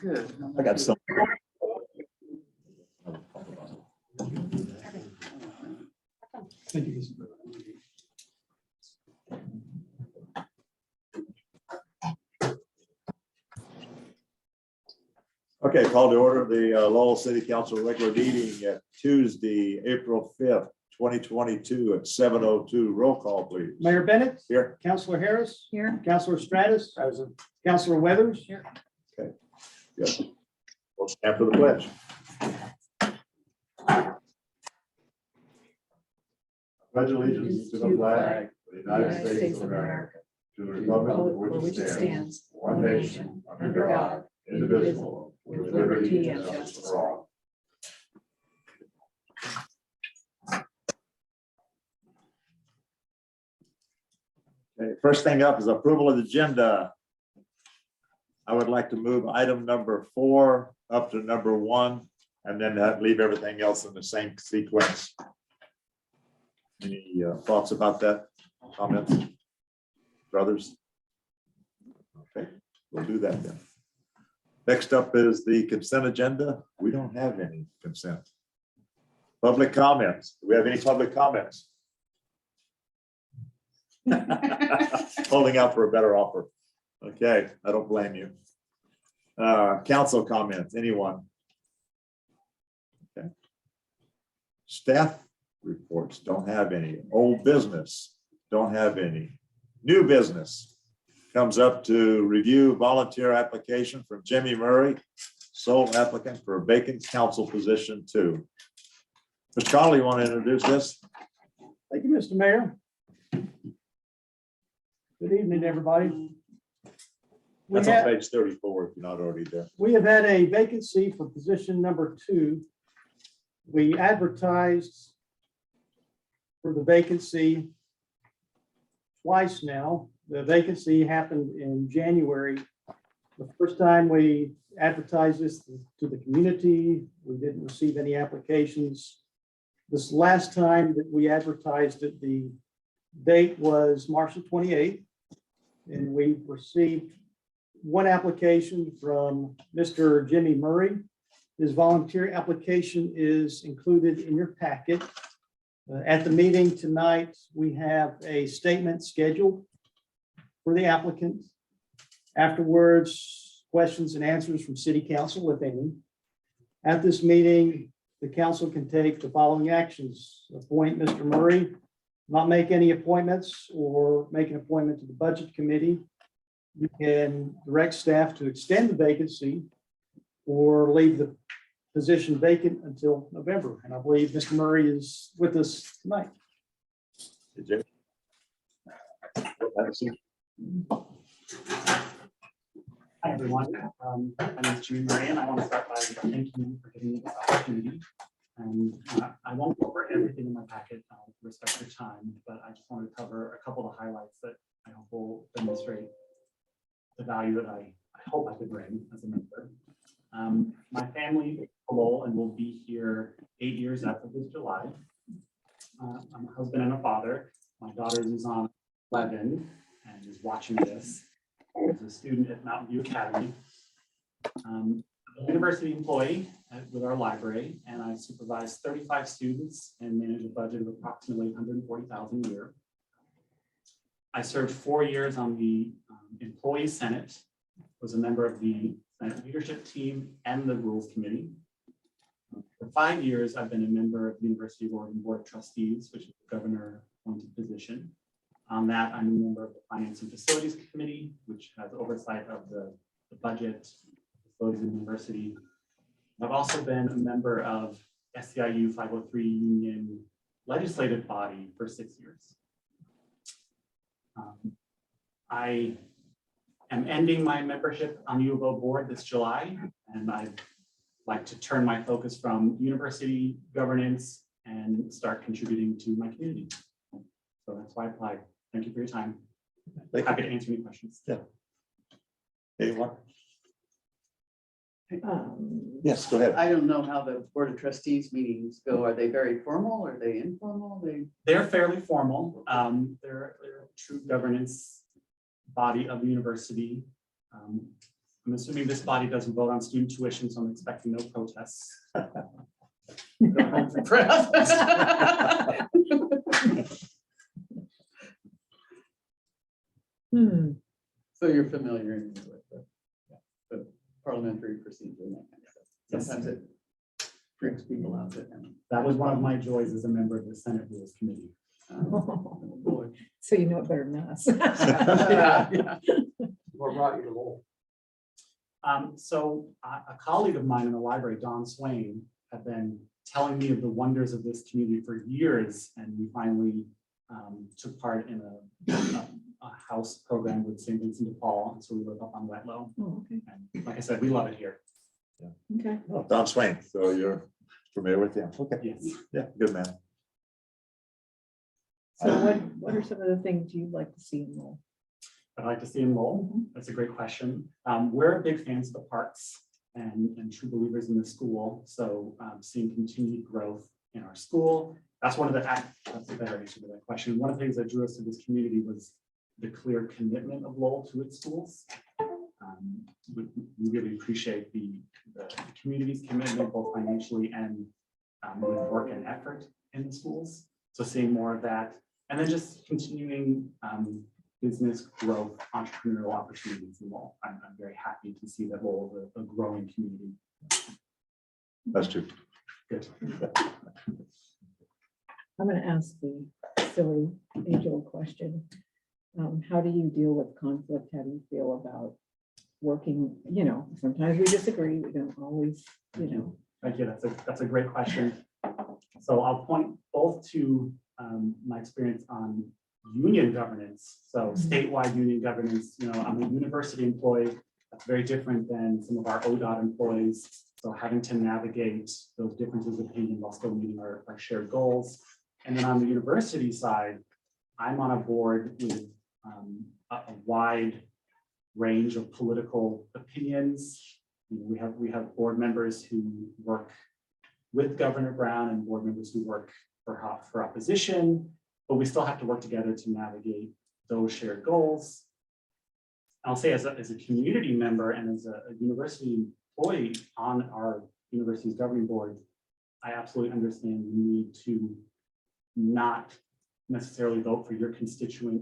Good. I got some. Thank you. Okay, call to order the Lowell City Council regular meeting at Tuesday, April 5th, 2022 at 7:02. Roll call, please. Mayor Bennett, Here. Councilor Harris, Here. Councilor Stratus, Councilor Weathers. Here. Good. We'll stand for the pledge. Pledge allegiance to the flag of the United States of America, to the republic for which it stands, one nation, under God, indivisible, with liberty and justice for all. Okay, first thing up is approval of the agenda. I would like to move item number 4 up to number 1, and then leave everything else in the same sequence. Any thoughts about that? Comments? Brothers? Okay, we'll do that then. Next up is the consent agenda. We don't have any consent. Public comments. Do we have any public comments? Holding out for a better offer. Okay, I don't blame you. Council comments, anyone? Okay. Staff reports, don't have any. Old business, don't have any. New business comes up to review volunteer application from Jimmy Murray, sole applicant for a vacant council position 2. Mr. Connolly, you want to introduce this? Thank you, Mr. Mayor. Good evening, everybody. That's on page 34 if you're not already there. We have had a vacancy for position number 2. We advertised for the vacancy twice now. The vacancy happened in January. The first time we advertised this to the community, we didn't receive any applications. This last time that we advertised it, the date was March the 28th, and we received 1 application from Mr. Jimmy Murray. His volunteer application is included in your packet. At the meeting tonight, we have a statement scheduled for the applicant. Afterwards, questions and answers from City Council, if any. At this meeting, the council can take the following actions: appoint Mr. Murray, not make any appointments, or make an appointment to the Budget Committee. You can direct staff to extend the vacancy or leave the position vacant until November. And I believe Mr. Murray is with us tonight. Did you? Hi, everyone. My name is Jimmy Murray, and I want to start by thanking you for giving me this opportunity. And I won't go over everything in my packet, respect your time, but I just want to cover a couple of highlights that I hope will demonstrate the value that I hope I could bring as a member. My family is Lowell and will be here 8 years after this July. I'm a husband and a father. My daughter is on 11 and is watching this. As a student at Mountain View Academy. I'm a university employee with our library, and I supervise 35 students and manage a budget of approximately $140,000 a year. I served 4 years on the Employee Senate, was a member of the Senate Leadership Team and the Rules Committee. For 5 years, I've been a member of the University of Oregon Board of Trustees, which is the governor-appointed position. On that, I'm a member of the Finance and Facilities Committee, which has oversight of the budget, facilities and university. I've also been a member of SEIU 503 Union legislative body for 6 years. I am ending my membership on U of O board this July, and I'd like to turn my focus from university governance and start contributing to my community. So that's why I applied. Thank you for your time. Happy to answer any questions. Yeah. Anyone? Yes, go ahead. I don't know how the Board of Trustees meetings go. Are they very formal? Are they informal? They're fairly formal. They're a true governance body of the university. I'm assuming this body doesn't vote on student tuition, so I'm expecting no protests. Go home for breath. So you're familiar anyway with the parliamentary procedure and that kind of stuff. Yes. Sometimes it freaks people out. That was one of my joys as a member of the Senate Rules Committee. Oh, boy. So you know it better than us. Yeah, yeah. What brought you to Lowell? So a colleague of mine in the library, Don Swain, had been telling me of the wonders of this community for years, and we finally took part in a house program with St. Vincent de Paul, and so we live up on Wetlow. Oh, okay, And like I said, we love it here. okay. Oh, Don Swain, so you're familiar with him. Okay, Yes. yeah, good man. So what are some of the things you'd like to see in Lowell? I'd like to see in Lowell. That's a great question. We're big fans of the parks and true believers in the school. So seeing continued growth in our school. That's one of the, that's a better answer to that question. One of the things that drew us to this community was the clear commitment of Lowell to its schools. We really appreciate the community's commitment, both financially and with work and effort in the schools. So seeing more of that, and then just continuing business growth, entrepreneurial opportunities in Lowell. I'm very happy to see that Lowell is a growing community. That's true. Good. I'm gonna ask the silly age-old question. How do you deal with conflict? How do you feel about working? You know, sometimes we disagree, we don't always, you know. Thank you. That's a great question. So I'll point both to my experience on union governance. So statewide union governance, you know, I'm a university employee. That's very different than some of our ODOT employees. So having to navigate those differences of opinion while still meeting our shared goals. And then on the university side, I'm on a board with a wide range of political opinions. You know, we have board members who work with Governor Brown and board members who work for opposition, but we still have to work together to navigate those shared goals. I'll say as a community member and as a university employee on our university's governing board, I absolutely understand the need to not necessarily vote for your constituent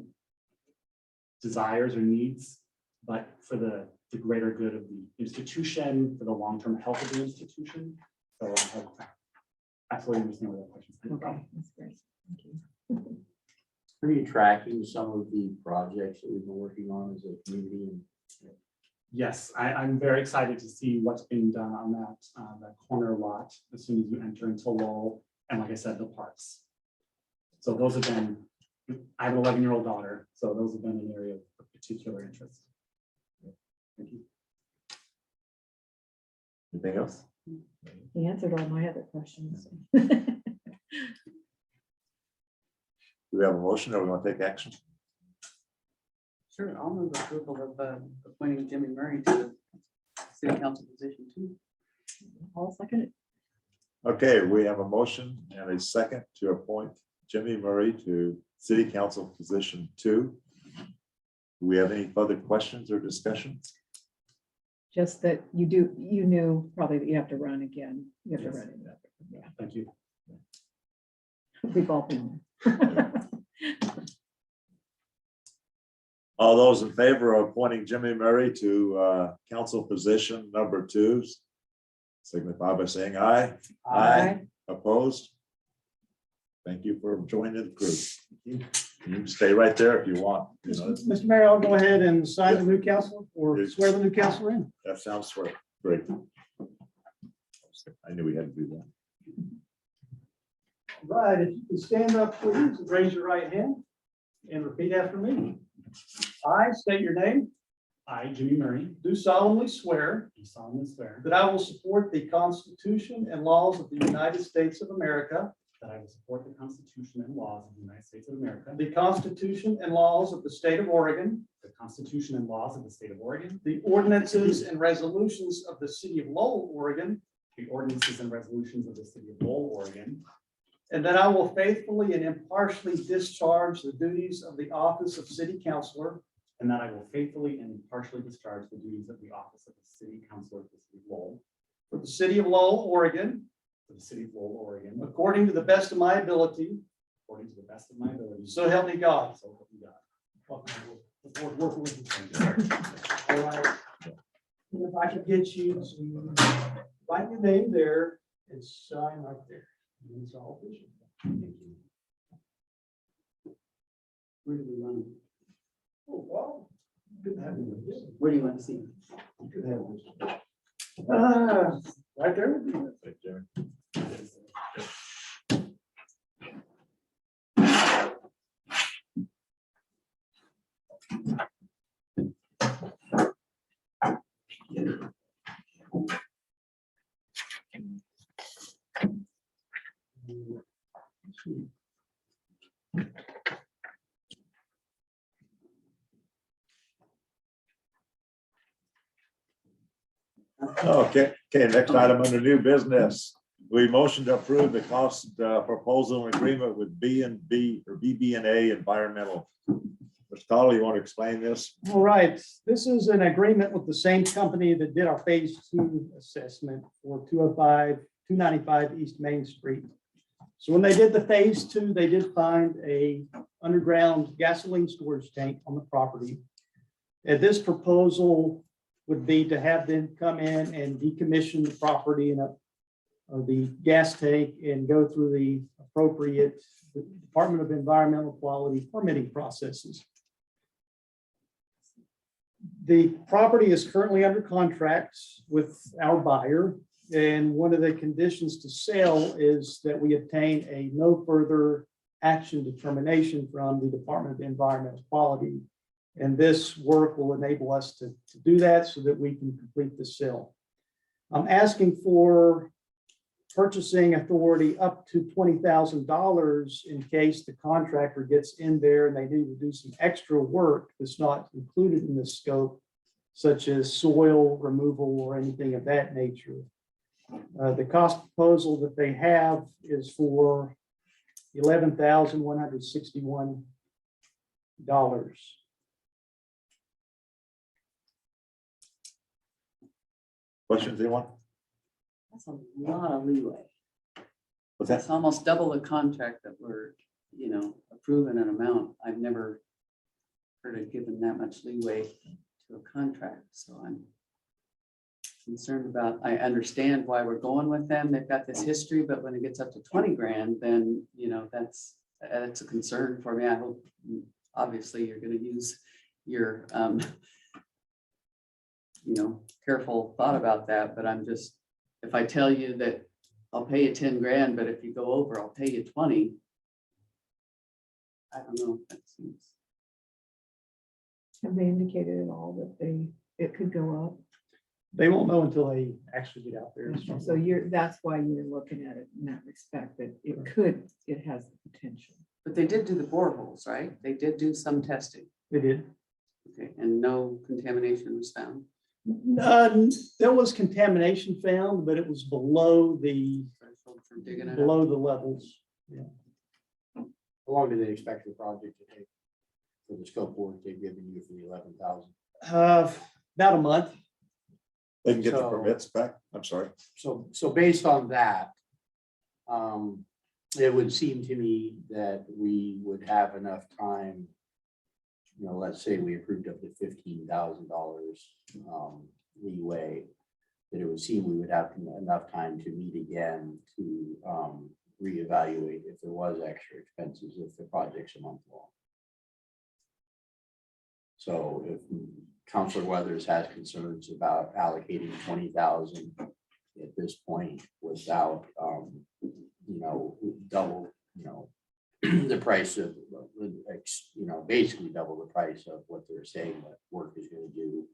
desires or needs, but for the greater good of the institution, for the long-term health of the institution. So I absolutely understand where that question is coming Okay, from. that's great. Thank you. Are you tracking some of the projects that we've been working on as a community? And Yes, I'm very excited to see what's being done on that corner lot as soon as you enter into Lowell, and like I said, the parks. So those have been, I have an 11-year-old daughter, so those have been an area of particular interest. Thank you. Anything else? He answered all my other questions. Do we have a motion or we want to take action? Sure, I'll move approval of appointing Jimmy Murray to the city council position too. I'll second it. Okay, we have a motion and a second to appoint Jimmy Murray to city council position 2. Do we have any further questions or discussions? Just that you knew probably that you have to run again. You have to run it. Yeah, Thank you. we've all been there. All those in favor of appointing Jimmy Murray to council position number 2, signify by saying aye. Aye. Opposed? Thank you for joining the crew. You can stay right there if you want. You know, Mr. Mayor, I'll go ahead and sign the new council or swear the new council in. that sounds great. I knew we had to do that. Right, if you can stand up, please, and raise your right hand and repeat after me. I state your name, I, Jimmy Murray, do solemnly swear do solemnly swear that I will support the Constitution and laws of the United States of America, that I will support the Constitution and laws of the United States of America, the Constitution and laws of the state of Oregon, the Constitution and laws of the state of Oregon, the ordinances and resolutions of the city of Lowell, Oregon, the ordinances and resolutions of the city of Lowell, Oregon, and that I will faithfully and impartially discharge the duties of the office of city councillor and that I will faithfully and impartially discharge the duties of the office of the city councilor for the city of Lowell, for the city of Lowell, Oregon, for the city of Lowell, Oregon, according to the best of my ability. according to the best of my ability. So help me God. So help me God. Look forward to working with you. All right. And if I could get you to write your name there and sign right there. And it's all official. Where do we run? Oh, wow. Good to have you with us. Where do you want to see? Good to have you with us. Right there. would be good. Thank you. Okay, next item under new business. We motion to approve the cost proposal and agreement with B and B or BB&A Environmental. Mr. Connell, you want to explain this? All right, this is an agreement with the same company that did our phase 2 assessment for 295 East Main Street. So when they did the phase 2, they did find a underground gasoline storage tank on the property. And this proposal would be to have them come in and decommission the property and the gas tank and go through the appropriate Department of Environmental Quality permitting processes. The property is currently under contract with our buyer, and one of the conditions to sell is that we obtain a no further action determination from the Department of Environmental Quality. And this work will enable us to do that so that we can complete the sale. I'm asking for purchasing authority up to $20,000 in case the contractor gets in there and they need to do some extra work that's not included in this scope, such as soil removal or anything of that nature. The cost proposal that they have is for $11,161. Questions, anyone? That's a lot of leeway. What's that? That's almost double the contract that we're, approving an amount. I've never heard it given that much leeway to a contract, so I'm concerned about, I understand why we're going with them. They've got this history, but when it gets up to 20 grand, then, that's a concern for me. I hope, obviously, you're gonna use your, careful thought about that, but I'm just, if I tell you that I'll pay you 10 grand, but if you go over, I'll pay you 20. I don't know if that seems. Have they indicated at all that it could go up? They won't know until they actually get out there. and start So that's why you're looking at it in that respect, that it has the potential. But they did do the boreholes, right? They did do some testing. They did. Okay, and no contamination was found. There was contamination found, but it was below the Threshold for digging it up. below the levels. How long do they expect the project to take? For the scope work they've given you for the 11,000? About a month. They can get the So- permits back. I'm sorry. So based on that, it would seem to me that we would have enough time. Let's say we approved up to $15,000 leeway, that it would seem we would have enough time to meet again to reevaluate if there was extra expenses if the project's a month long. So if Counselor Weathers has concerns about allocating 20,000 at this point without, double, the price of, basically double the price of what they're saying that work is going to do.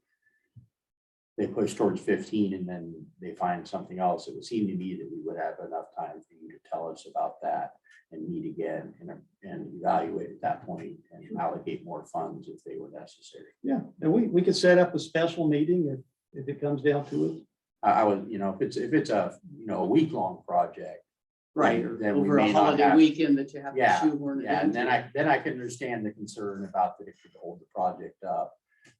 They push towards 15 and then they find something else. It would seem to me that we would have enough time for you to tell us about that and meet again and evaluate at that point and allocate more funds if they were necessary. Yeah, and we could set up a special meeting if it comes down to it. I would, if it's a week-long project, Right, or then we over a may not holiday have- weekend that you have to Yeah, shoehorn it Yeah, and into. then I can understand the concern about that it could hold the project up.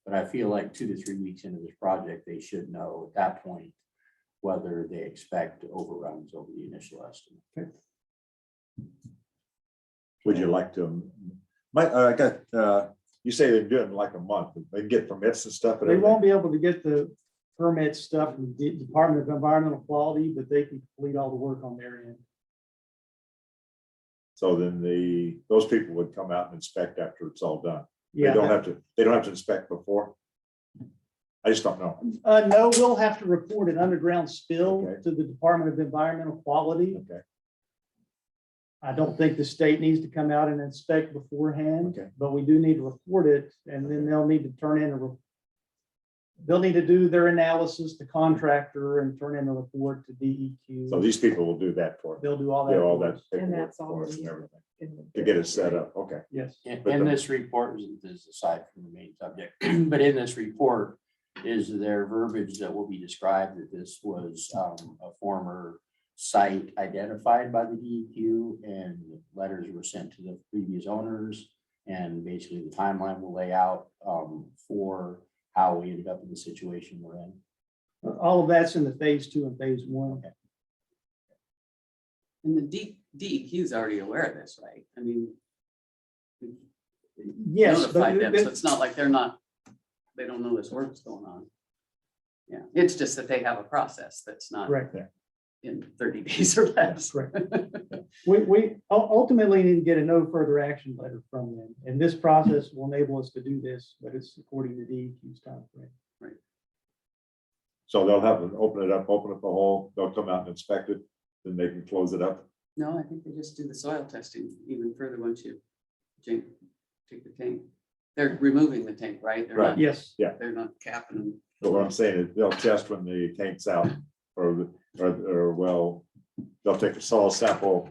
But I feel like 2 to 3 weeks into this project, they should know at that point whether they expect overruns over the initial estimate. Would you like to? I got, you say they do it in like a month, they get permits and stuff. and They everything? won't be able to get the permit stuff from the Department of Environmental Quality, but they can complete all the work on their end. So then those people would come out and inspect after it's all done. They Yeah, don't have to inspect before. I just don't know. no, we'll have to report an underground spill Okay. to the Department of Environmental Quality. Okay, I don't think the state needs to come out and inspect beforehand, Okay. but we do need to report it, and then they'll need to turn in they'll need to do their analysis, the contractor, and turn in a report to DEQ. so these people will do that for, They'll do all that. do all for that us. And paperwork that's all for us we and have. everything, in the to get it bid. set up, okay. Yes. But In the- this report, this is aside from the main subject, but in this report is there verbiage that will be described that this was a former site identified by the DEQ and letters were sent to the previous owners. And basically the timeline will lay out for how we ended up in the situation we're in. All of that's in the phase 2 and phase 1. And the DEQ is already aware of this, right? I mean. we Yes, Notified them, so but it's not like they don't know this work's going on. Yeah, it's just that they have a process that's not correct, in 30 days or less. correct. We ultimately need to get a no further action letter from them, and this process will enable us to do this, but it's according to DEQ's timeframe. So they'll have to open up the hole, they'll come out and inspect it, then they can close it up. No, I think they just do the soil testing even further once you take the tank. They're removing the tank, right? They're Right. not, Yes, they're not capping them. But what I'm saying is they'll test when the tank's out or well, they'll take a soil sample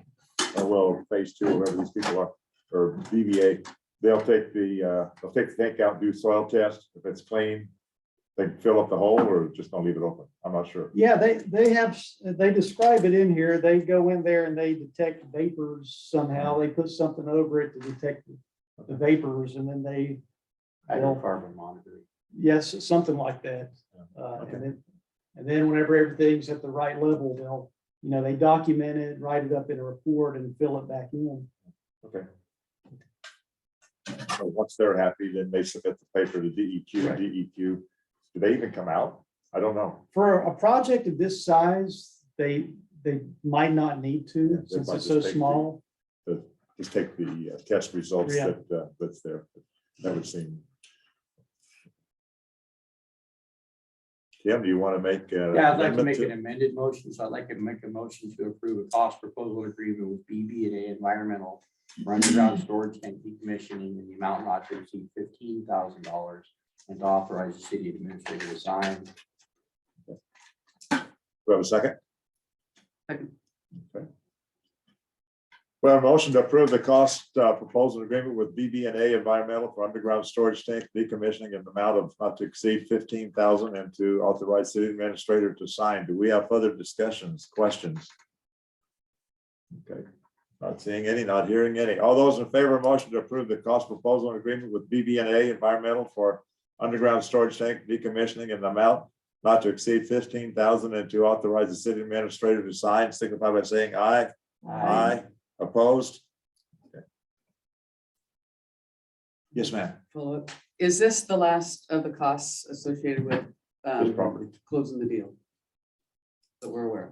or well, phase 2, whoever these people are, or DBA. They'll take the tank out, and do soil test. If it's clean, they can fill up the hole or just don't leave it open. I'm not sure. yeah, they describe it in here. They go in there and they detect vapors somehow. They put something over it to detect the vapors, and then they, Hydrocarbon monitoring. yes, something like that. Okay. And then whenever everything's at the right level, they document it, write it up in a report and fill it back in. Okay. So once they're happy, then they submit the paper to DEQ. Right. DEQ, do they even come out? I don't know. For a project of this size, they might not need Yeah, to, they since might it's so just take the- small. Just take the test results Yeah. that's there. That would seem. Tim, do you want to make? Yeah, I'd like to make an amended motion, so I'd like to make a motion to approve a cost proposal agreement with BB&A Environmental for underground storage tank decommissioning in the amount not to exceed $15,000 and to authorize the city administrator to sign. Do we have a second? Second. Okay. We have a motion to approve the cost proposal agreement with BB&A Environmental for underground storage tank decommissioning in the amount of not to exceed 15,000 and to authorize city administrator to sign. Do we have further discussions, questions? Okay, not seeing any, not hearing any. All those in favor of motion to approve the cost proposal agreement with BB&A Environmental for underground storage tank decommissioning in the amount not to exceed 15,000 and to authorize the city administrator to sign, signify by saying aye. Aye. Opposed? Okay. Yes, ma'am. Follow up. Is this the last of the costs associated with This property. closing the deal? That we're aware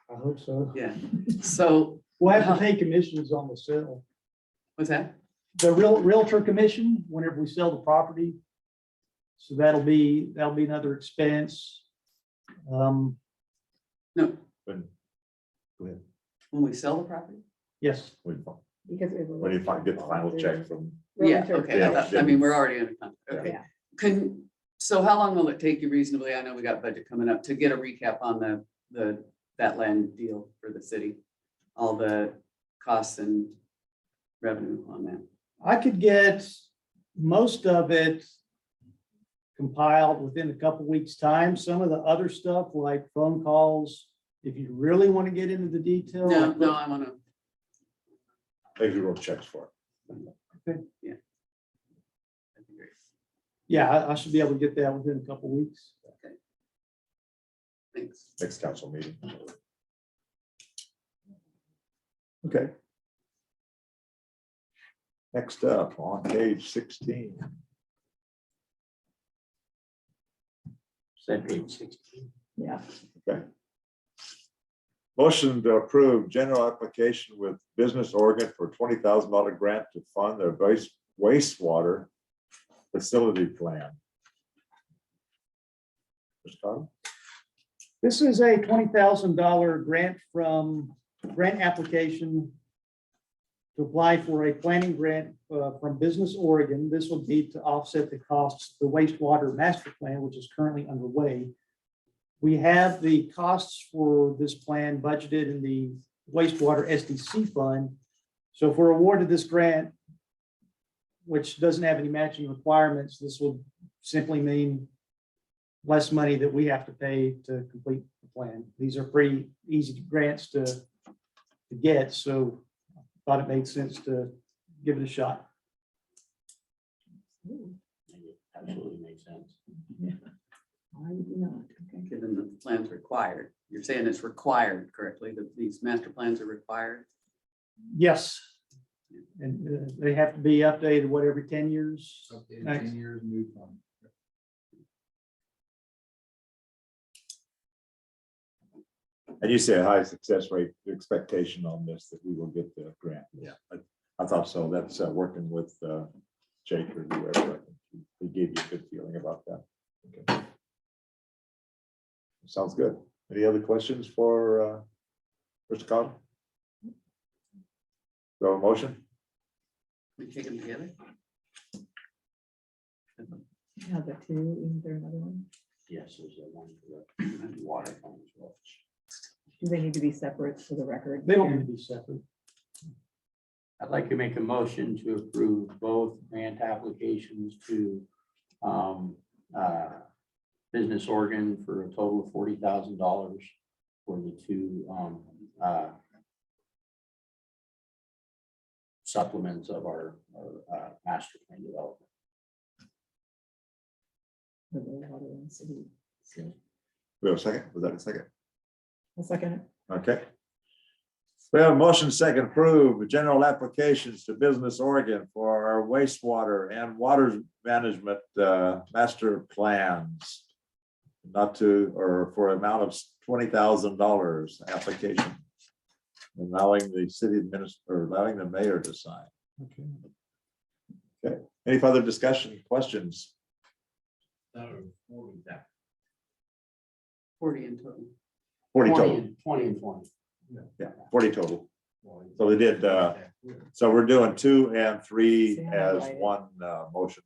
of? I hope so. Yeah, so We'll have to pay commissions on the sale. what's that? The realtor commission, whenever we sell the property. So that'll be another expense. No, Go ahead. when we sell the property? Yes, Because When you get the final check from, Yeah, Realtor. okay, Yeah. I mean, we're already under contract, okay. Yeah. So how long will it take you reasonably? I know we got budget coming up to get a recap on that land deal for the city. All the costs and revenue on that. I could get most of it compiled within a couple weeks' time. Some of the other stuff like phone calls, If you really want to get into the detail. No, I wanna, Maybe you wrote checks for it. that'd be great. Yeah, I should be able to get that within a couple weeks. Thanks. Next council meeting. Okay. Next up on page 16. Said page 16. Yeah, Okay. Motion to approve general application with Business Oregon for $20,000 grant to fund their wastewater facility plan. Mr. Carter? This is a $20,000 grant application to apply for a planning grant from Business Oregon. This will be to offset the costs of the wastewater master plan, which is currently underway. We have the costs for this plan budgeted in the wastewater SDC fund. So if we're awarded this grant, which doesn't have any matching requirements, this will simply mean less money that we have to pay to complete the plan. These are pretty easy grants to get, so I thought it made sense to give it a shot. Absolutely makes sense. why would you not? Okay. Given the plan's required, you're saying it's required correctly, that these master plans are required? Yes. And they have to be updated, what, every 10 years? Updated Next. 10 years, new fund. And you say a high success rate expectation on this, that we will get the grant. Yeah. I thought so. That's working with Jake or whoever. I think he gave you a good feeling about that. Okay. Sounds good. Any other questions for Mr. Carter? So a motion? We take them together? Yeah, the two, is there another one? Yes, there's a one for the water fund as well. Do they need to be separate for the record? They don't need to be separate. I'd like to make a motion to approve both grant applications to Business Oregon for a total of $40,000 for the two supplements of our master plan development. For the water and city. We have a second? Was that a second? I'll second it. Okay. We have a motion second approve general applications to Business Oregon for our wastewater and water management master plans. Not to, or for amount of $20,000 application. Allowing the city administrator, allowing the mayor to sign. Okay. Okay, any further discussion, questions? 40 in total. 40 total, 20 and 20. yeah, 40 total. So we did, so we're doing 2 and 3 See how as I- one motion.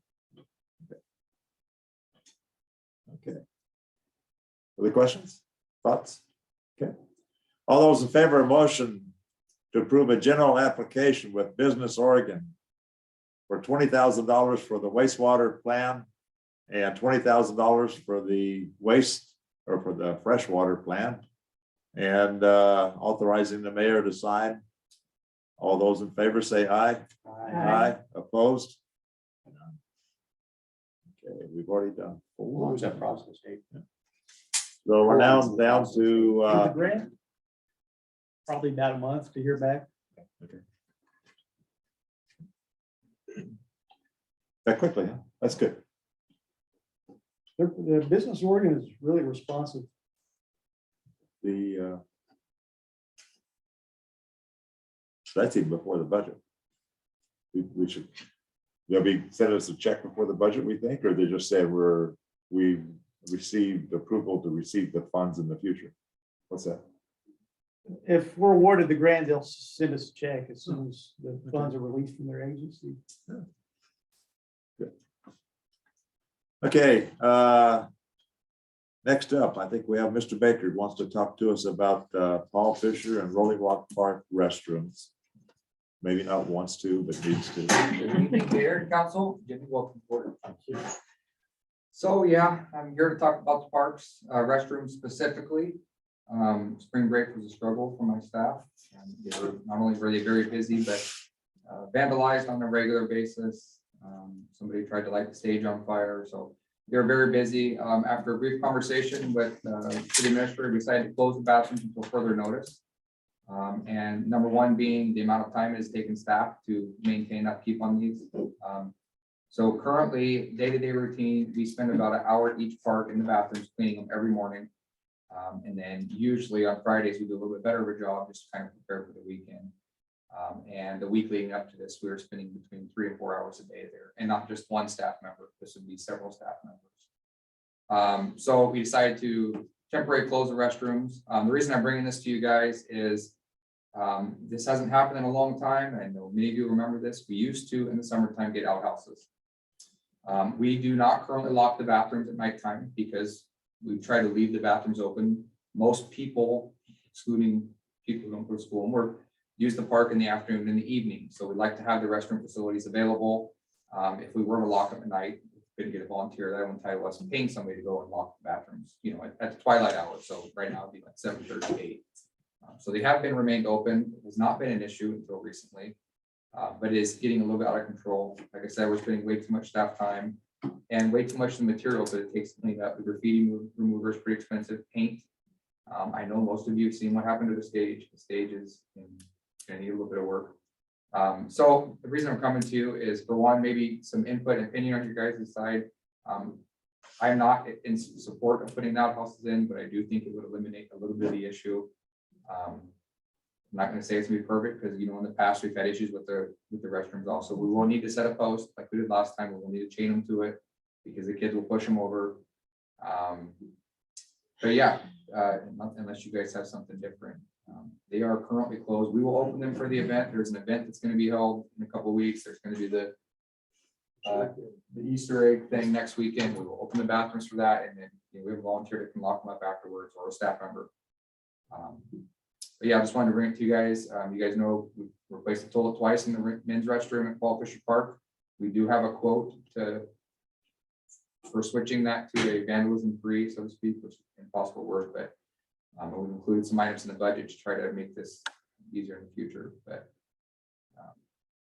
Okay. Other questions, thoughts? Okay. All those in favor of motion to approve a general application with Business Oregon for $20,000 for the wastewater plan and $20,000 for the waste or for the freshwater plan, and authorizing the mayor to sign. All those in favor say aye. Aye. Opposed? Okay, we've already done How long 4. is that process take? So we're now How long is the down process? to, For the grant, probably about a month to hear back. that quickly, huh? That's good. The Business Oregon is really responsive. The that's even before the budget. We should, they'll be send us a check before the budget, we think, or they just say we received approval to receive the funds in the future. What's that? If we're awarded the grant, they'll send us a check as soon as the funds are released from their agency. Okay, next up, I think we have Mr. Baker who wants to talk to us about Paul Fisher and Rolling Rock Park restrooms. Maybe not wants to, but needs to. Good evening, Mayor and Council. Jimmy, welcome aboard. So, yeah, I'm here to talk about the parks, restrooms specifically. Spring break was a struggle for my staff. They were not only were they very busy, but vandalized on a regular basis. Somebody tried to light the stage on fire, so they're very busy. After a brief conversation with city administrator, we decided to close the bathrooms until further notice. And number one being the amount of time it has taken staff to maintain upkeep on these. So currently, day-to-day routine, we spend about an hour at each park in the bathrooms, cleaning them every morning. And then usually on Fridays, we do a little bit better of a job, just to kind of prepare for the weekend. And the week leading up to this, we were spending between 3 and 4 hours a day there, and not just one staff member. This would be several staff members. So we decided to temporarily close the restrooms. The reason I'm bringing this to you guys is this hasn't happened in a long time. I know many of you remember this. We used to, in the summertime, get outhouses. We do not currently lock the bathrooms at nighttime because we try to leave the bathrooms open. Most people, excluding people who don't go to school and work, use the park in the afternoon and the evening. So we'd like to have the restroom facilities available. If we were to lock them at night, couldn't get a volunteer, that would entitle us to paying somebody to go and lock the bathrooms, you know, at the twilight hour. So right now it'd be like 7:38. So they have been remained open. It has not been an issue until recently, but it is getting a little bit out of control. Like I said, we're spending way too much staff time and way too much of the materials that it takes to clean up. The graffiti remover is pretty expensive. Paint. I know most of you have seen what happened to the stage. The stage is going to need a little bit of work. So the reason I'm coming to you is, for one, maybe some input and opinion on your guys' side. I'm not in support of putting outhouses in, but I do think it would eliminate a little bit of the issue. I'm not going to say it's gonna be perfect, because you know in the past we've had issues with the restrooms also. We will need to set a post like we did last time. We will need to chain them to it because the kids will push them over. But yeah, unless you guys have something different. They are currently closed. We will open them for the event. There's an event that's going to be held in a couple of weeks. There's going to be the Easter egg thing next weekend. We will open the bathrooms for that, and then we have a volunteer that can lock them up afterwards, or a staff member. But yeah, I just wanted to bring it to you guys. You guys know we replaced the toilet twice in the men's restroom at Paul Fisher Park. We do have a quote for switching that to a vandalism free, so to speak, which is impossible word, but we've included some items in the budget to try to make this easier in the future. But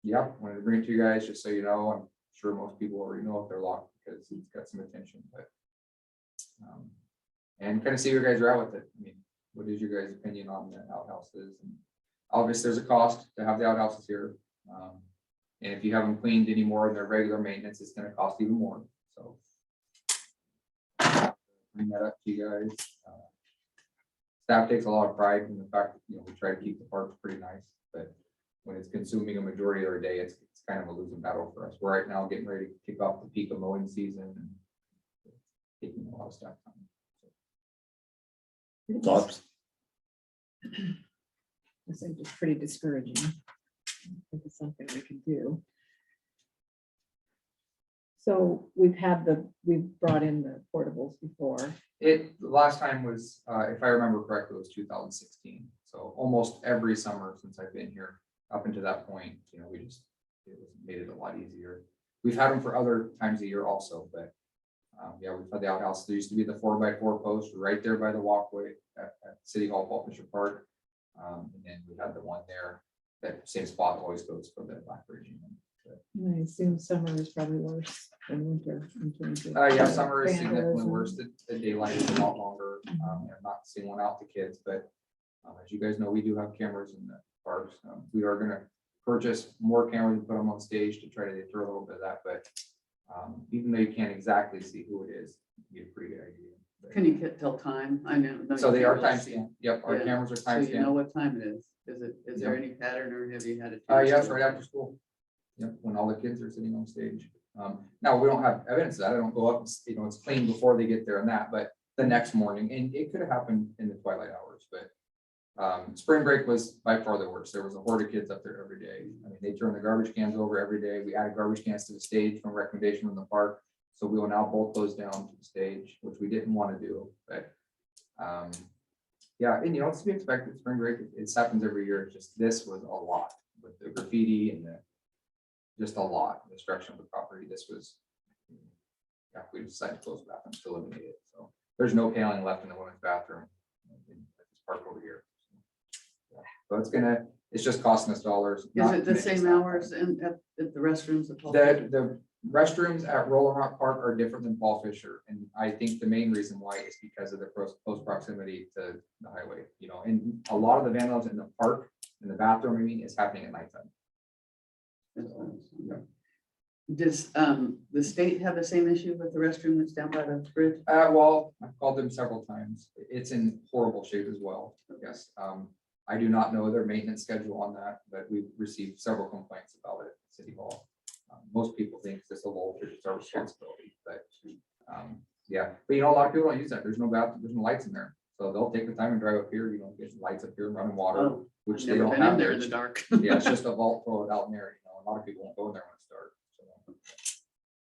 yeah, wanted to bring it to you guys just so you know. I'm sure most people already know if they're locked because it's got some attention, but and kind of see where you guys are at with it. I mean, what is your guys' opinion on the outhouses? And obviously, there's a cost to have the outhouses here, and if you have them cleaned any more than their regular maintenance, it's going to cost even more. So bring that up to you guys. Staff takes a lot of pride in the fact that we try to keep the parks pretty nice, but when it's consuming a majority of our day, it's kind of a losing battle for us. We're right now getting ready to kick off the peak of mowing season and taking a lot of staff time. Thoughts? I think it's pretty discouraging. I think it's something we can do. So we've brought in the portables before. The last time was, if I remember correctly, it was 2016. So almost every summer since I've been here up until that point, it made it a lot easier. We've had them for other times of year also, but yeah, we've had the outhouse. There used to be the 4x4 post right there by the walkway at City Hall, Paul Fisher Park. And then we had the one there, that same spot always goes for the Black Bridge. And I assume summer is probably worse than winter in terms of. Yeah, summer is significantly vandalism. worse. The daylight is a lot longer. I'm not seeing one out to kids, but as you guys know, we do have cameras in the parks. We are going to purchase more cameras and put them on stage to try to deter a little bit of that. But even though you can't exactly see who it is, you get a pretty good idea. But, Can you tell time? I know. so they are time. timestamped. Yep, our Yeah. cameras are So you know timestamped. what time it is? Is there any pattern, or have you had it? Yeah, it's right after school. Yep, when all the kids are sitting on stage. Now we don't have evidence of that. I don't go up, and, it's clean before they get there and that, but the next morning, and it could have happened in the twilight hours, but spring break was by far the worst. There was a horde of kids up there every day. I mean, they turn the garbage cans over every day. We added garbage cans to the stage from recommendation from the park. So we will now bolt those down to the stage, which we didn't want to do, but yeah, and it's to be expected. Spring break, it happens every year. Just this was a lot with the graffiti and just a lot destruction of the property. This was, yeah, we decided to close the bathrooms to eliminate it. So there's no paneling left in the women's bathroom. park over here. So it's just costing us dollars. Is not it the committing same staff. hours at the restrooms? at Paul? The restrooms at Rolling Rock Park are different than Paul Fisher, and I think the main reason why is because of the close proximity to the highway, and a lot of the vandalism in the park, in the bathroom, I mean, is happening at nighttime. Yeah. Does the state have the same issue with the restroom that's down by the bridge? Well, I've called them several times. It's in horrible shape as well. Yes. I do not know their maintenance schedule on that, but we've received several complaints about it at City Hall. Most people think it's just a Lowell, it's our responsibility, but yeah, but a lot of people don't use that. There's no lights in there. So they'll take the time and drive up here, get some lights up here and running water, Oh, which I've they never don't been have in there there. in the dark. Yeah, it's just a vault, throw it out in there, a lot of people won't go in there when it's dark. So,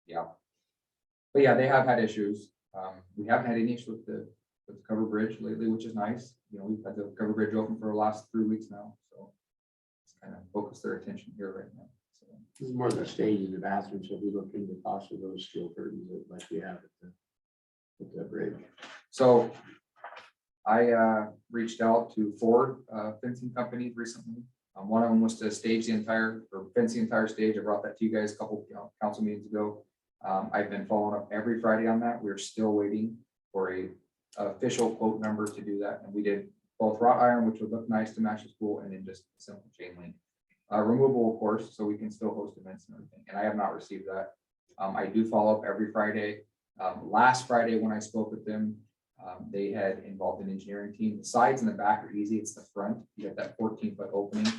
yeah. But yeah, they have had issues. We haven't had any issues with the covered bridge lately, which is nice. We've had the covered bridge open for the last 3 weeks now, so it's kind of focus their attention here right now. So, This is more the stage in the bathroom, so we look into the cost of those steel curtains that like we have at the bridge. So I reached out to 4 fencing companies recently. One of them was to fence the entire stage. I brought that to you guys a couple council meetings ago. I've been following up every Friday on that. We're still waiting for a official quote number to do that. And we did both wrought iron, which would look nice to match the school, and then just simple chain link. Removable, of course, so we can still host events and everything. And I have not received that. I do follow up every Friday. Last Friday when I spoke with them, they had involved an engineering team. The sides and the back are easy. It's the front. You got that 14-foot opening.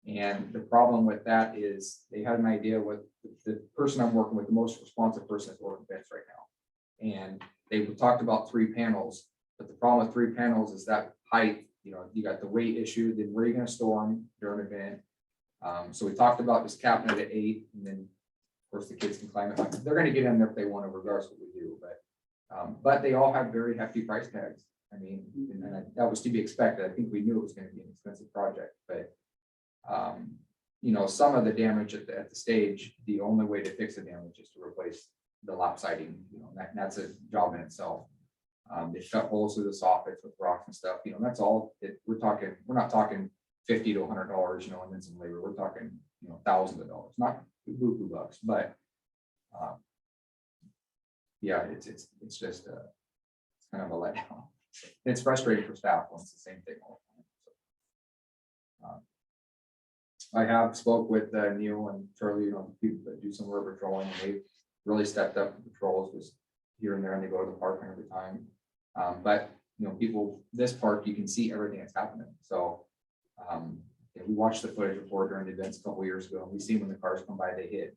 And the problem with that is they had an idea what the person I'm working with, the most responsive person is ordering fence right now. And they talked about 3 panels, but the problem with 3 panels is that height, you got the weight issue, then where are you going to store them during an event? So we talked about just capping it at 8, and then of course the kids can climb it. They're going to get in there if they want to, regardless of what we do, but they all have very hefty price tags. I mean, and that was to be expected. I think we knew it was going to be an expensive project, but some of the damage at the stage, the only way to fix the damage is to replace the lap siding, that's a job in itself. They cut holes through the soffits with rocks and stuff, that's all we're not talking $50 to $100, and then some labor. We're talking, thousands of dollars, not boo bucks, but yeah, it's just it's kind of a letdown. It's frustrating for staff when it's the same thing all the time. I have spoke with Neil and Charlie, people that do some river patrolling, and they've really stepped up the patrols, just here and there, and they go to the park every time. But people, this park, you can see everything that's happening. So we watched the footage before during the events a couple years ago, and we see when the cars come by, they hit.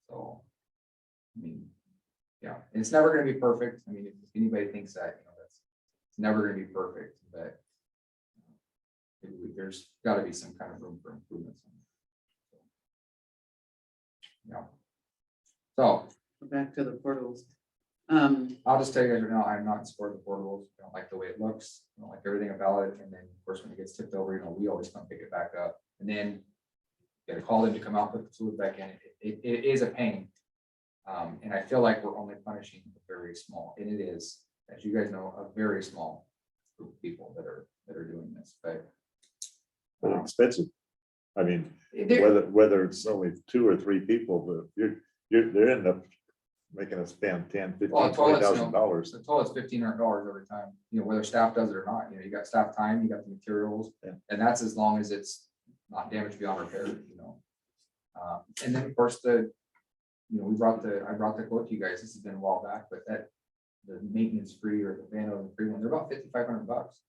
So I mean, yeah, and it's never going to be perfect. I mean, if anybody thinks that, it's never going to be perfect, but there's got to be some kind of room for improvements. Yeah. So Back to the portals. I'll just tell you guys right now, I'm not in support of the portables. I don't like the way it looks. I don't like everything about it. And then of course, when it gets tipped over, we always come pick it back up. And then get a call in to come out, put the fluid back in. It is a pain. And I feel like we're only punishing the very small, and it is, as you guys know, a very small group of people that are doing this, but expensive. I mean, they're- whether it's only 2 or 3 people, but they're end up making us spend $10,000, Well, $15,000, the toilets, $20,000. the toilet's $1,500 every time, whether staff does it or not. You got staff time, you got the materials, Yeah. and that's as long as it's not damaged beyond repair. And then of course I brought the quote to you guys. This has been a while back, but the maintenance free or the vandalism free one, they're about $5,500.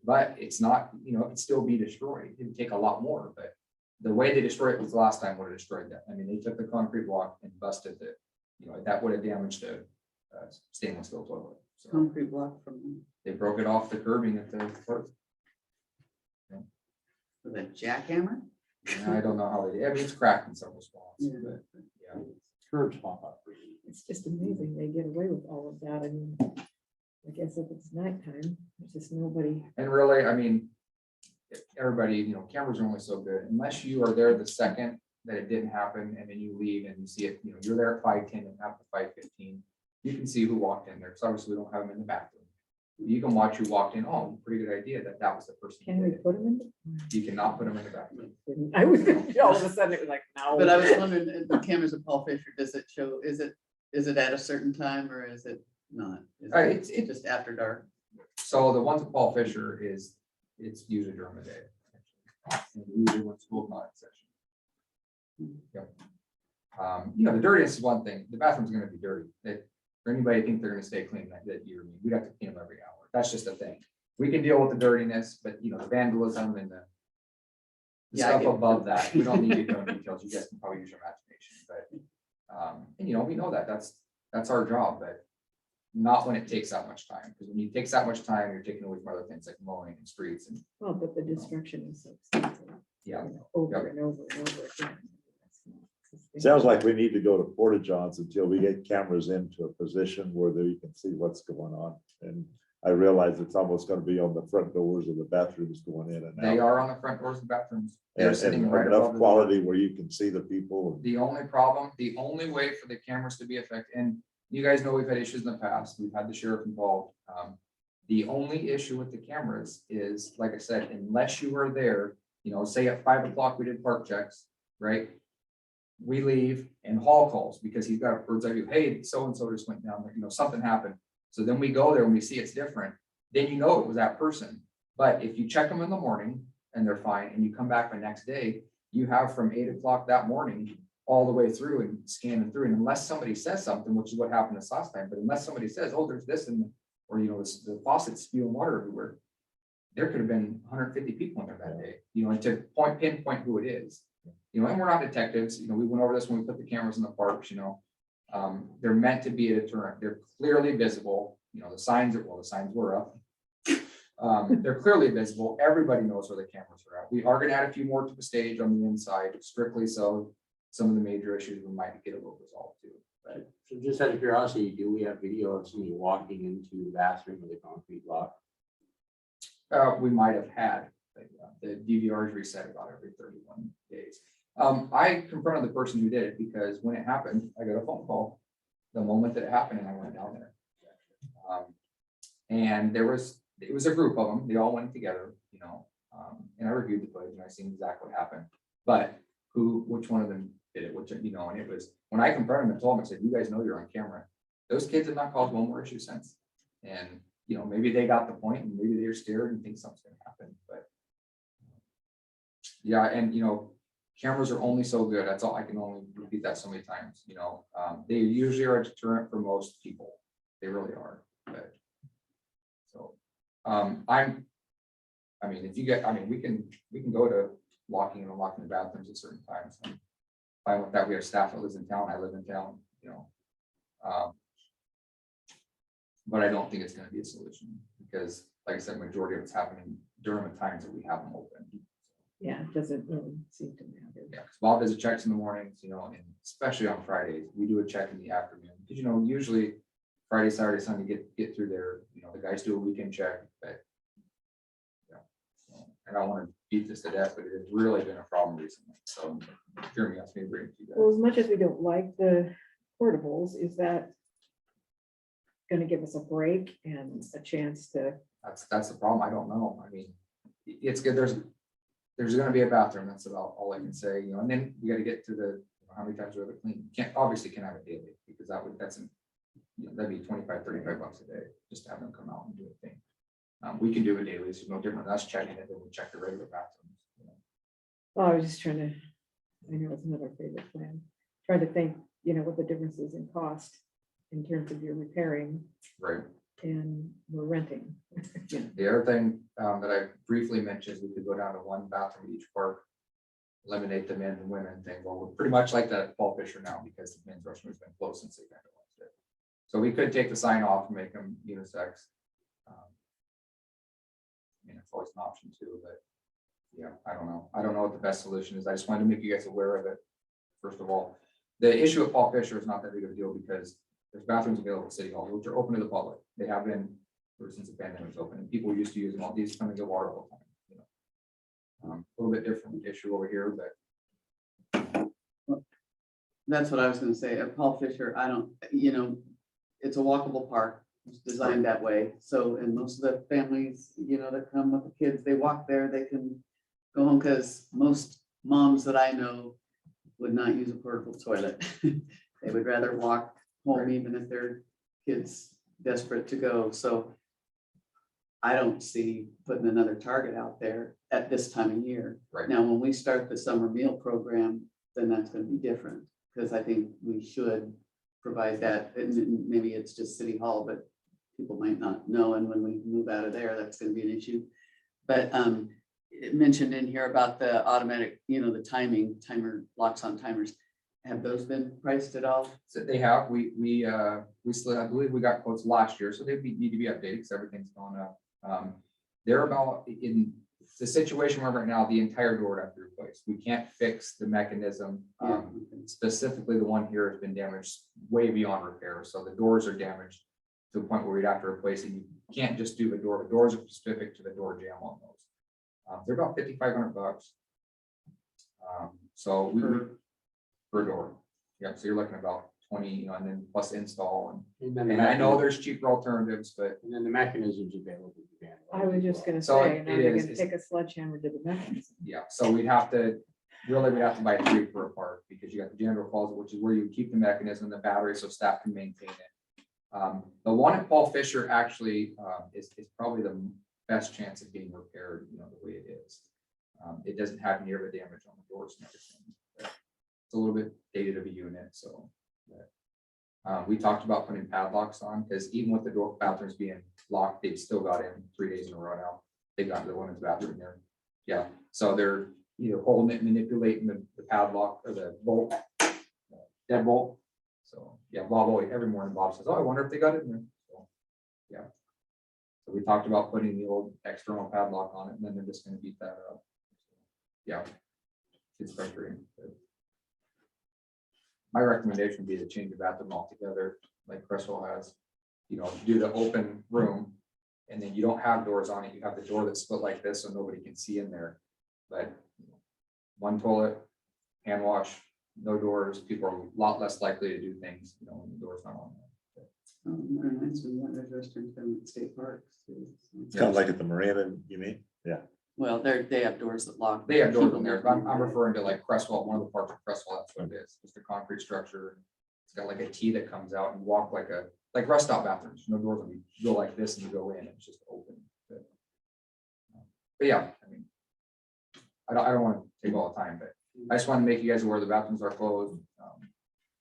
But it's not, it could still be destroyed. It would take a lot more, but the way they destroyed it was the last time would have destroyed that. I mean, they took the concrete block and busted it. That would have damaged the stainless steel toilet. So Concrete block from they broke it off the curbing at the first. with a jackhammer. I don't know how they, it's cracked in several spots, Yeah. but yeah. Curbs pop up. It's just amazing they get away with all of that. I mean, I guess if it's nighttime, there's just nobody. And really, I mean, everybody, cameras are only so good unless you are there the second that it didn't happen, and then you leave and you see it, you're there at 5:10 and after 5:15, you can see who walked in there. Because obviously we don't have them in the bathroom. You can watch who walked in, oh, pretty good idea that was the person. who Can we did it. put them in? You cannot put them in the bathroom. I was, all of a sudden it was like, no. But I was wondering, the cameras of Paul Fisher, does it show, is it at a certain time or is it not? Is It's- it just after dark? So the ones with Paul Fisher it's usually during the day. And usually when school's not in session. Yep. You know, the dirtiness is one thing. The bathroom's gonna be dirty. For anybody think they're gonna stay clean that year, we'd have to clean them every hour. That's just a thing. We can deal with the dirtiness, but you know, the vandalism and the Yeah, I stuff get it. above that, we don't need to go into details. You guys can probably use your imagination, but, and you know, we know that that's our job, but not when it takes that much time, because when it takes that much time, you're taking away from other things like mowing and streets and, Well, but the destruction is so expensive. yeah. Over and over and over again. That's not sustainable. Sounds like we need to go to Porta Johns until we get cameras into a position where they can see what's going on. And I realize it's almost gonna be on the front doors of the bathrooms going in and They out. are on the front doors of the bathrooms. They're And sitting right above enough the door. quality where you can see the people. The only way for the cameras to be effective, and you guys know we've had issues in the past, we've had the sheriff involved. The only issue with the cameras is, like I said, unless you were there, you know, say at 5 o'clock, we did park checks, right? We leave and Hall calls because he's got a bird's eye view, hey, so-and-so just went down there, you know, something happened. So then we go there and we see it's different, then you know it was that person. But if you check them in the morning and they're fine, and you come back the next day, you have from 8 o'clock that morning all the way through and scanning through. And unless somebody says something, which is what happened this last time, but unless somebody says, oh, there's this and, or, you know, the faucets spewing water everywhere, there could have been 150 people in there that day, you know, and to pinpoint who it is. You know, and we're not detectives, you know, we went over this when we put the cameras in the parks, you know. They're meant to be a deterrent. They're clearly visible, you know, the signs were up. They're clearly visible. Everybody knows where the cameras are at. We are gonna add a few more to the stage on the inside, strictly so some of the major issues we might get a little resolved too. But So just out of curiosity, do we have video of somebody walking into the bathroom with a concrete block? we might have had, like, the DVR is reset about every 31 days. I confronted the person who did it because when it happened, I got a phone call the moment that it happened and I went down there. And it was a group of them, they all went together, you know, and I reviewed the footage and I seen exactly what happened. But which one of them did it, which, you know, and it was, when I confronted them and told them, I said, you guys know you're on camera. Those kids have not caused one more issue since. And, you know, maybe they got the point and maybe they're scared and think something's gonna happen, but. Yeah, and you know, cameras are only so good. That's all, I can only repeat that so many times, you know, they usually are a deterrent for most people. They really are, but. So, I mean, if you get, I mean, we can go to locking and unlocking the bathrooms at certain times. I'm fine with that. We have staff that lives in town. I live in town, you know. But I don't think it's gonna be a solution because, like I said, majority of it's happening during the times that we have them open. Yeah, it doesn't really seem to matter. Yeah, because Bob does a checks in the mornings, you know, and especially on Fridays, we do a check in the afternoon. Because, you know, usually Friday, Saturday, Sunday, get through there, you know, the guys do a weekend check, but. Yeah, so, and I don't want to beat this to death, but it has really been a problem recently. So Jeremy asked me to bring it to you Well, guys. as much as we don't like the portables, is that gonna give us a break and a chance to, That's the problem. I don't know. I mean, it's good. There's gonna be a bathroom. That's about all I can say, you know, and then we got to get to the, you know, how many times we have it clean. Obviously can't have it daily because you know, that'd be $25, $35 a day just to have them come out and do a thing. We can do it daily. It's no different than us checking it than we check the regular bathrooms. You know. well, I was just trying to, I know it's another favorite plan. Trying to think, you know, what the difference is in cost in terms of your repairing Right. and we're renting. You know, The other thing that I briefly mentioned is we could go down to one bathroom at each park, eliminate the men and women thing. Well, we're pretty much like that at Paul Fisher now because the men's restroom has been closed since they vandalized it. So we could take the sign off and make them unisex. I mean, it's always an option too, but yeah, I don't know. I don't know what the best solution is. I just wanted to make you guys aware of it. First of all, the issue at Paul Fisher is not that big of a deal because there's bathrooms available at City Hall, which are open to the public. They have been ever since the pandemic's open, and people used to use them. All these come and get water all the time. You know, a little bit different issue over here, but That's what I was gonna say. At Paul Fisher, I don't, you know, it's a walkable park. was designed that way. So, and most of the families, you know, that come with the kids, they walk there, they can go home, because most moms that I know would not use a portable toilet. They would rather walk home, even if their kids desperate to go. So I don't see putting another Target out there at this time of year. Right. Now, when we start the summer meal program, then that's gonna be different, because I think we should provide that, and maybe it's just City Hall, but people might not know, and when we move out of there, that's gonna be an issue. But it mentioned in here about the automatic, you know, the timer locks on timers. Have those been priced at all? So they have, we still, I believe we got quotes last year, so need to be updated because everything's gone up. They're about, in the situation we're in right now, the entire door would have to be replaced. We can't fix the mechanism. Specifically, the one here has been damaged way beyond repair, so the doors are damaged to the point where we'd have to replace it. You can't just do the door. The doors are specific to the door jamb on those. They're about $5,500. So we per door. Yeah, so you're looking about 20, you know, and then plus install and I know there's cheaper alternatives, but And then the mechanisms available. to vandalize I was as just well. gonna So say, it now they're is, gonna it's- take a sledgehammer to the mechanism. yeah, so we'd have to buy 3 per part because you got the janitor closet, which is where you keep the mechanism, the battery, so staff can maintain it. The one at Paul Fisher actually is probably the best chance of being repaired, you know, the way it is. It doesn't have near the damage on the doors and everything. But it's a little bit dated of a unit, so. But, we talked about putting padlocks on, because even with the door bathrooms being locked, they've still got in 3 days in a row now. They got the women's bathroom there. Yeah, so they're either holding it, manipulating the padlock or the bolt, deadbolt. So, yeah, Bob always, every morning Bob says, oh, I wonder if they got it in there. So, yeah. So we talked about putting the old external padlock on it, and then they're just gonna beat that up. Yeah. It's frustrating. But my recommendation would be to change the bathroom altogether, like Crystal has. You know, do the open room, and then you don't have doors on it. You have the door that's split like this, so nobody can see in there. But one toilet, hand wash, no doors, people are a lot less likely to do things, you know, when the door's not on. That reminds me, there's restaurants down at state parks. Too, so. It's kind of like at the Marina, you mean? Yeah. Well, they have doors that lock. They have doors in People there, know but I'm when they're- referring to like Crestwell, one of the parts of Crestwell, that's what it is, just a concrete structure. It's got like a T that comes out and walk like rest stop bathrooms, no doors, and you go like this and you go in, it's just open. But yeah, I mean, I don't want to take all the time, but I just want to make you guys aware the bathrooms are closed.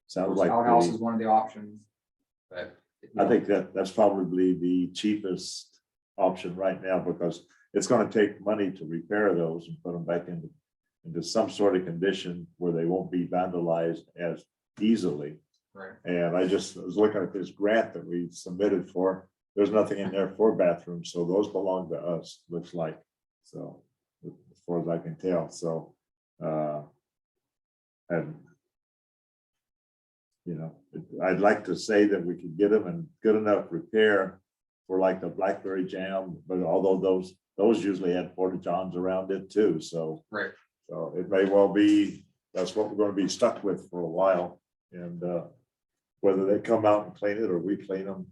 Sounds like, Outhouse the- is one of the options, but. I think that's probably the cheapest option right now, because it's gonna take money to repair those and put them back into some sort of condition where they won't be vandalized as easily. Right. And I was looking at this grant that we submitted for, there's nothing in there for bathrooms, so those belong to us, looks like. So, as far as I can tell, so, and you know, I'd like to say that we could get them in good enough repair for like the Blackberry Jam, but although those usually had porta johns around it too, so. Right. So it may well be, that's what we're gonna be stuck with for a while, and whether they come out and clean it or we clean them,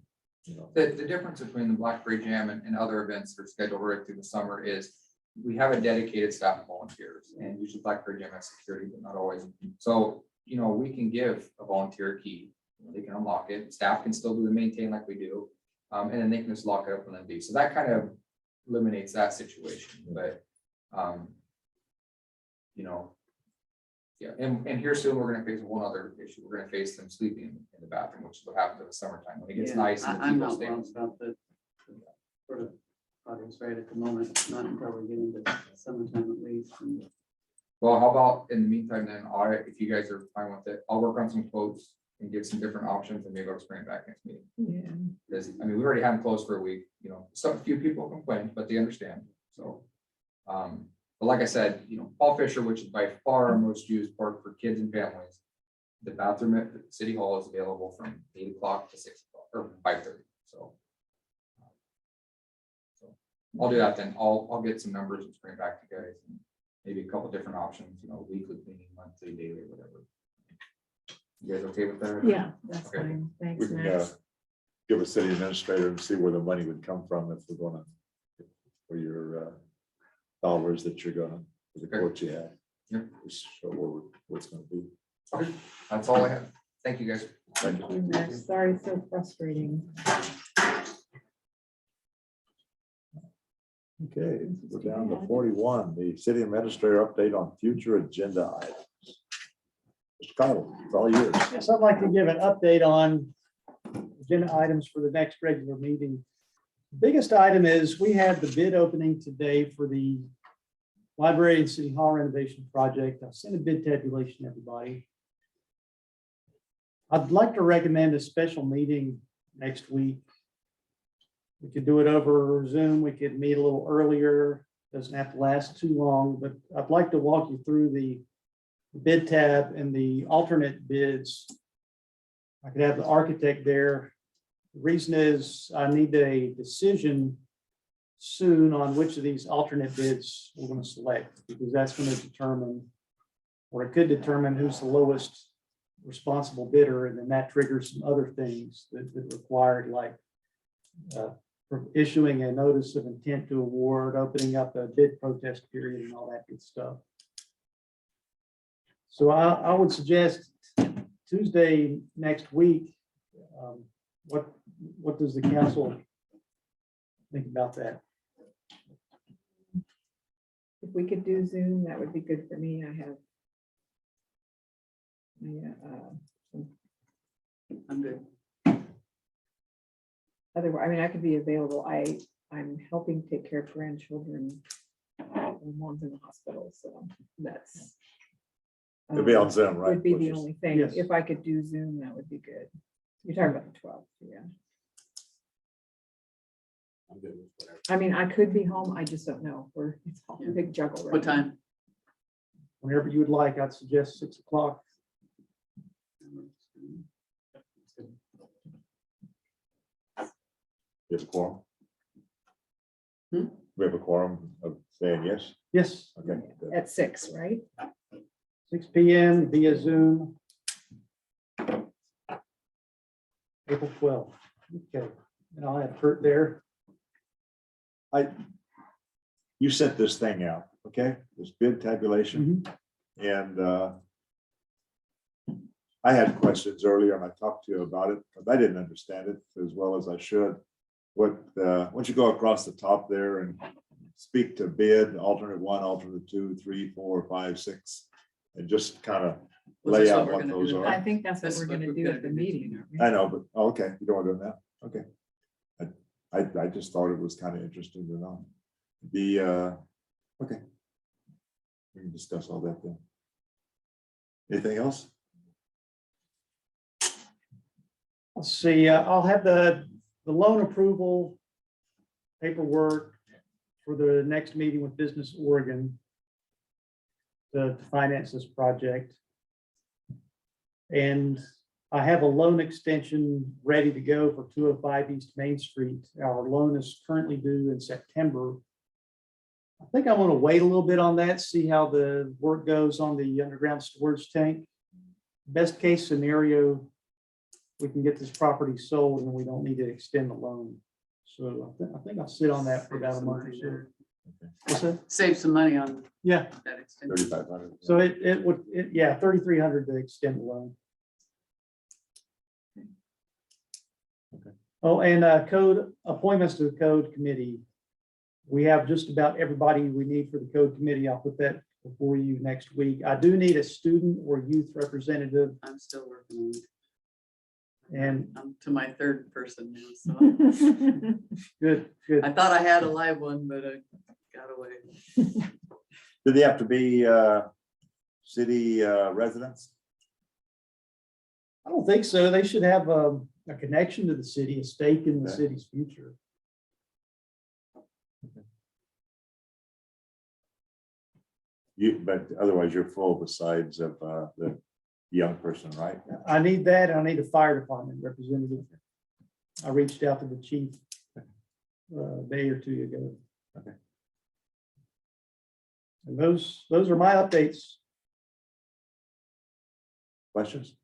you know. The difference between the Blackberry Jam and other events that are scheduled right through the summer is we have a dedicated staff of volunteers, and usually Blackberry Jam has security, but not always. So, you know, we can give a volunteer a key, they can unlock it, staff can still do the maintain like we do, and then they can just lock it up and then leave. So that kind of eliminates that situation, but, you know, yeah, and here soon, we're gonna face one other issue. We're gonna face them sleeping in the bathroom, which is what happens in the summertime when it gets Yeah, nice. and the I'm people not stay. wild about the sort of projects right at the moment, not until we get into summertime at least. And Well, how about in the meantime, then, if you guys are fine with it, I'll work on some quotes and give some different options, and maybe I'll just bring it back next meeting. Yeah, Because, I mean, we already had them closed for a week, you know, few people complained, but they understand, so. But like I said, you know, Paul Fisher, which is by far our most used park for kids and families. The bathroom at City Hall is available from 8 o'clock to 6 o'clock, or 5:30, so. I'll do that then, I'll get some numbers and bring it back to you guys, and maybe a couple different options, you know, weekly cleaning, monthly, daily, whatever. You guys okay with that? yeah, that's Okay. fine. We Thanks, can Max. give a city administrator and see where the money would come from if we're gonna, for your dollars that you're gonna, for the court you have. Yep. Just show where it's gonna be. Okay, that's all I have. Thank you, guys. Thank you. You, Max. Sorry, so frustrating. Okay, we're down to 41, the city administrator update on future agenda items. Mr. Connell, it's all yours. Yes, I'd like to give an update on agenda items for the next regular meeting. Biggest item is we had the bid opening today for the library and city hall renovation project. I've sent a bid tabulation to everybody. I'd like to recommend a special meeting next week. We could do it over Zoom. We could meet a little earlier. Doesn't have to last too long, but I'd like to walk you through the bid tab and the alternate bids. I could have the architect there. The reason is I need a decision soon on which of these alternate bids we're going to select, because that's going to determine, or it could determine who's the lowest responsible bidder, and then that triggers some other things that required, like issuing a notice of intent to award, opening up a bid protest period, and all that good stuff. So I would suggest Tuesday next week. What does the council think about that? If we could do Zoom, that would be good for me. I have. I'm good. Otherwise, I mean, I could be available. I'm helping take care of grandchildren. My mom's in the hospital, so that's. It'll be on Zoom, right? Would be Which the is- only thing. Yes. If I could do Zoom, that would be good. You're talking about the 12th, yeah. I'm good with whatever. I mean, I could be home. I just don't know. It's all a Yeah. big juggle. right What now. time? Whenever you would like, I'd suggest 6 o'clock. We have a quorum. Hmm? We have a quorum of saying yes. Yes, Okay. good. At 6, right? 6 p.m. via Zoom. April 12th. Okay, and I'll have Kurt there. You sent this thing out, okay? This bid tabulation. Mhm. And I had questions earlier and I talked to you about it, because I didn't understand it as well as I should. Once you go across the top there and speak to bid, alternate 1, alternate 2, 3, 4, 5, 6, and just kind of Was lay this out we're what gonna those do? are. I think that's what This we're is what gonna we're do gonna at the do meeting. tonight. aren't we? I know, but okay, you don't want to do that? Okay. I just thought it was kind of interesting to know. Okay. We can discuss all that then. Anything else? Let's see, I'll have the loan approval paperwork for the next meeting with Business Oregon to finance this project. And I have a loan extension ready to go for 205 East Main Street. Our loan is currently due in September. I think I want to wait a little bit on that, see how the work goes on the underground storage tank. Best case scenario, we can get this property sold and we don't need to extend the loan. So I think I'll sit on that for about a month or so. What's that? Save some money on Yeah, that extension. 3,500. so it would, yeah, 3,300 to extend the loan. Okay. Oh, and code appointments to the code committee. We have just about everybody we need for the code committee. I'll put that before you next week. I do need a student or youth representative, I'm still working on it. and I'm to my 3rd person now, so good. I thought I had a live one, but I got away. Do they have to be city residents? I don't think so. They should have a connection to the city, a stake in the Okay. city's future. But otherwise you're full besides of the young person, right? I need that. And I need a fire department representative. I reached out to the chief a day or two ago. Okay. And those are my updates. Questions?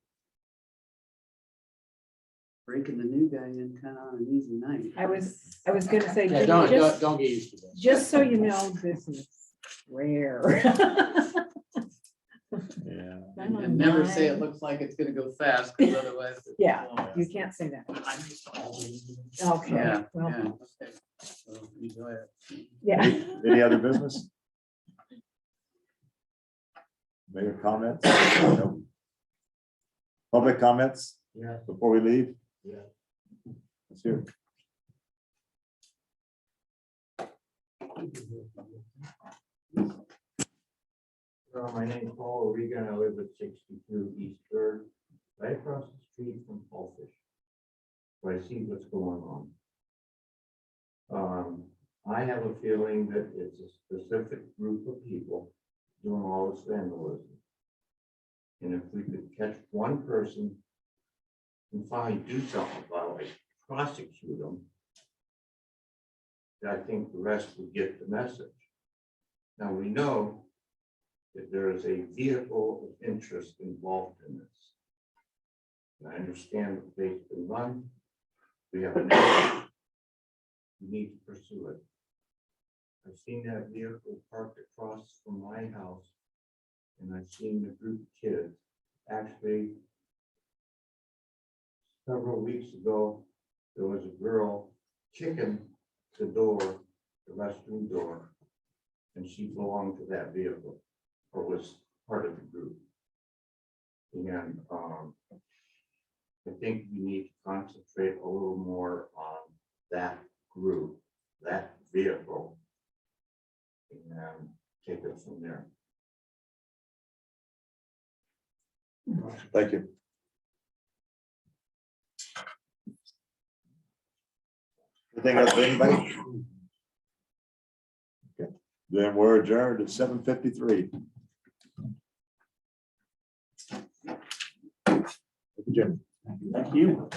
breaking the new guy in kind of on an easy night. I was gonna say, Yeah, Jimmy, just, don't get used to that. just so you know, this is rare. Yeah. And never say it looks like it's gonna go fast, because otherwise. it's- Yeah, you can't say that. I'm used to all these. Okay, Yeah, well, yeah, okay. So enjoy it. yeah. Any other business? Mayor comments? No. Public comments? Yeah. Before we leave? Yeah. Let's hear it. My name is Paul Regan. I live at 62 East Third, right across the street from Paulfish. So I see what's going on. I have a feeling that it's a specific group of people doing all this vandalism. And if we could catch one person and finally do something about it, prosecute them, I think the rest would get the message. Now, we know that there is a vehicle of interest involved in this. And I understand that they've been run. We have an issue. We need to pursue it. I've seen that vehicle parked across from my house. And I've seen the group of kids. Actually, several weeks ago, there was a girl kicking the door, the restroom door, and she belonged to that vehicle, or was part of the group. And I think we need to concentrate a little more on that group, that vehicle, and take it from there. Thank you. Anything else, anybody? Okay. Then we're adjourned at 7:53. Jim. Thank you.